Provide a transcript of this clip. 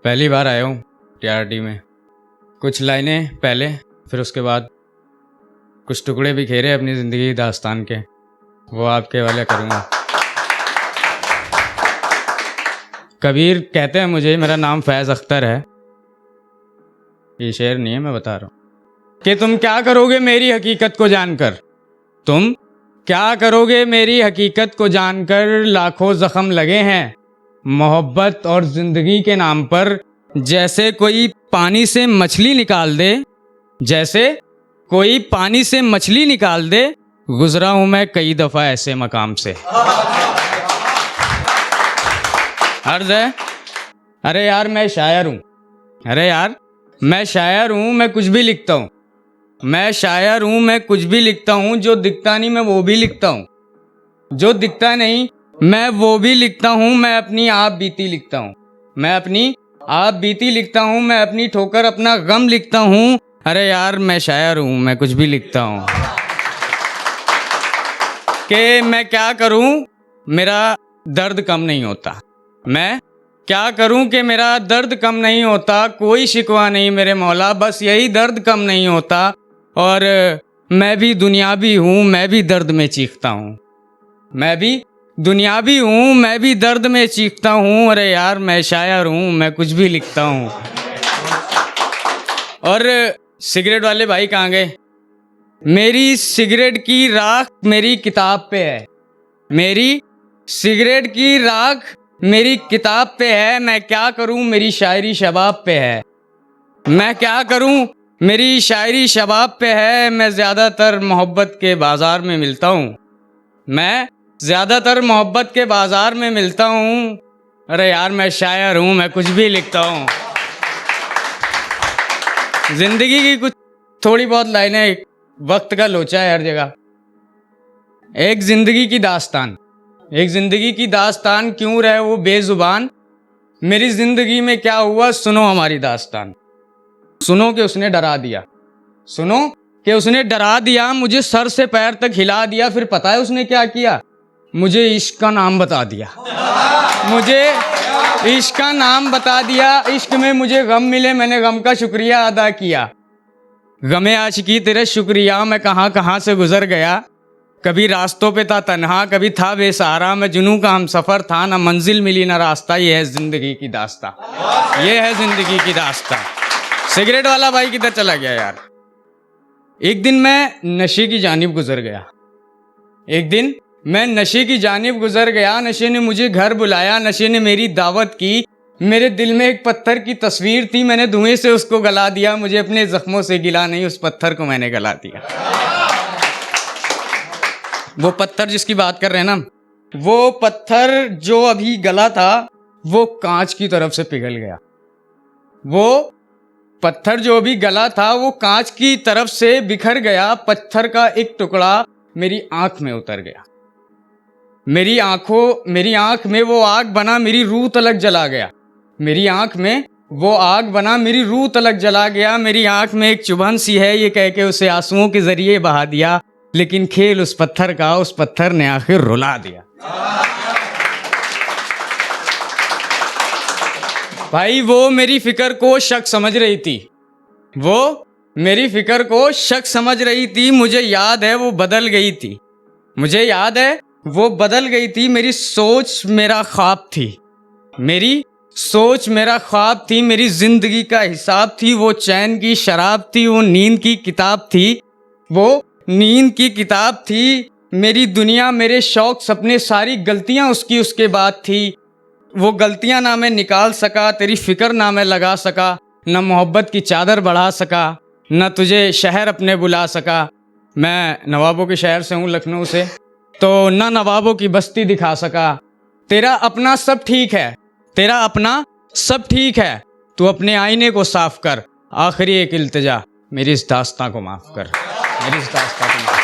पहली बार आया हूँ टीआरडी में। कुछ लाइनें पहले, फिर उसके बाद कुछ टुकड़े बिखेरे अपनी ज़िंदगी की दास्तान के, वो आपके हवाले करूँगा। कबीर कहते हैं मुझे, मेरा नाम फैज़ अख्तर है। ये शेर नहीं है, मैं बता रहा हूँ कि तुम क्या करोगे मेरी हकीकत को जानकर, तुम क्या करोगे मेरी हकीकत को जानकर। लाखों ज़ख्म लगे हैं मोहब्बत और ज़िंदगी के नाम पर। जैसे कोई पानी से मछली निकाल दे, जैसे कोई पानी से मछली निकाल दे, गुजरा हूँ मैं कई दफ़ा ऐसे मकाम से। अर्ज़ है, अरे यार मैं शायर हूँ, अरे यार मैं शायर हूँ, मैं कुछ भी लिखता हूँ। मैं शायर हूँ, मैं कुछ भी लिखता हूँ। जो दिखता नहीं मैं वो भी लिखता हूँ, जो दिखता नहीं मैं वो भी लिखता हूँ। मैं अपनी आप बीती लिखता हूँ, मैं अपनी आप बीती लिखता हूँ। मैं अपनी ठोकर अपना गम लिखता हूँ। अरे यार मैं शायर हूँ, मैं कुछ भी लिखता हूँ। कि मैं क्या करूँ मेरा दर्द कम नहीं होता, मैं क्या करूं कि मेरा दर्द कम नहीं होता। कोई शिकवा नहीं मेरे मौला, बस यही दर्द कम नहीं होता। और मैं भी दुनियावी हूँ, मैं भी दर्द में चीखता हूँ। मैं भी दुनियावी हूँ, मैं भी दर्द में चीखता हूँ। अरे यार मैं शायर हूँ, मैं कुछ भी लिखता हूँ। और सिगरेट वाले भाई कहाँ गए? मेरी सिगरेट की राख मेरी किताब पे है, मेरी सिगरेट की राख मेरी किताब पे है। मैं क्या करूं मेरी शायरी शबाब पे है, मैं क्या करूं मेरी शायरी शबाब पे है। मैं ज़्यादातर मोहब्बत के बाज़ार में मिलता हूं, मैं ज़्यादातर मोहब्बत के बाज़ार में मिलता हूं। अरे यार मैं शायर हूं, मैं कुछ भी लिखता हूं। ज़िंदगी की कुछ थोड़ी बहुत लाइनें, वक्त का लोचा है हर जगह। एक ज़िंदगी की दास्तान, एक ज़िंदगी की दास्तान, क्यों रहे वो बेज़ुबान। मेरी ज़िंदगी में क्या हुआ सुनो हमारी दास्तान। सुनो कि उसने डरा दिया, सुनो कि उसने डरा दिया। मुझे सर से पैर तक हिला दिया। फिर पता है उसने क्या किया? मुझे इश्क का नाम बता दिया, मुझे इश्क का नाम बता दिया। इश्क में मुझे गम मिले, मैंने गम का शुक्रिया अदा किया। गमे आशिकी तेरे शुक्रिया मैं कहाँ कहाँ से गुजर गया। कभी रास्तों पे था तन्हा, कभी था बेसहारा। मैं जुनूं का हम सफ़र था, ना मंजिल मिली ना रास्ता। ये है ज़िंदगी की दास्ता, ये है ज़िंदगी की दास्ता। सिगरेट वाला भाई किधर चला गया यार? एक दिन मैं नशे की जानिब गुजर गया, एक दिन मैं नशे की जानिब गुजर गया। नशे ने मुझे घर बुलाया, नशे ने मेरी दावत की। मेरे दिल में एक पत्थर की तस्वीर थी, मैंने धुएं से उसको गला दिया। मुझे अपने ज़ख्मों से गिला नहीं, उस पत्थर को मैंने गला दिया। वो पत्थर जिसकी बात कर रहे हैं ना, वो पत्थर जो अभी गला था वो कांच की तरफ से पिघल गया। वो पत्थर जो अभी गला था वो कांच की तरफ से बिखर गया। पत्थर का एक टुकड़ा मेरी आंख में उतर गया। मेरी आंख में वो आग बना, मेरी रूह तलक जला गया। मेरी आंख में वो आग बना, मेरी रूह तलक जला गया। मेरी आंख में एक चुभन सी है, ये कह के उसे आंसुओं के जरिए बहा दिया। लेकिन खेल उस पत्थर का, उस पत्थर ने आखिर रुला दिया। भाई वो मेरी फिक्र को शक समझ रही थी, वो मेरी फिक्र को शक समझ रही थी। मुझे याद है वो बदल गई थी, मुझे याद है वो बदल गई थी। मेरी सोच मेरा ख्वाब थी, मेरी सोच मेरा ख्वाब थी। मेरी जिंदगी का हिसाब थी, वो चैन की शराब थी, वो नींद की किताब थी, वो नींद की किताब थी। मेरी दुनिया मेरे शौक सपने सारी गलतियां उसकी उसके बाद थी। वो गलतियां ना मैं निकाल सका, तेरी फिक्र ना मैं लगा सका, ना मोहब्बत की चादर बढ़ा सका, ना तुझे शहर अपने बुला सका। मैं नवाबों के शहर से हूँ, लखनऊ से, तो ना नवाबों की बस्ती दिखा सका। तेरा अपना सब ठीक है, तेरा अपना सब ठीक है, तू अपने आईने को साफ कर। आखिरी एक इल्तिजा, मेरी इस दास्तां को माफ़ कर, मेरी इस दास्तां को माफ़ कर।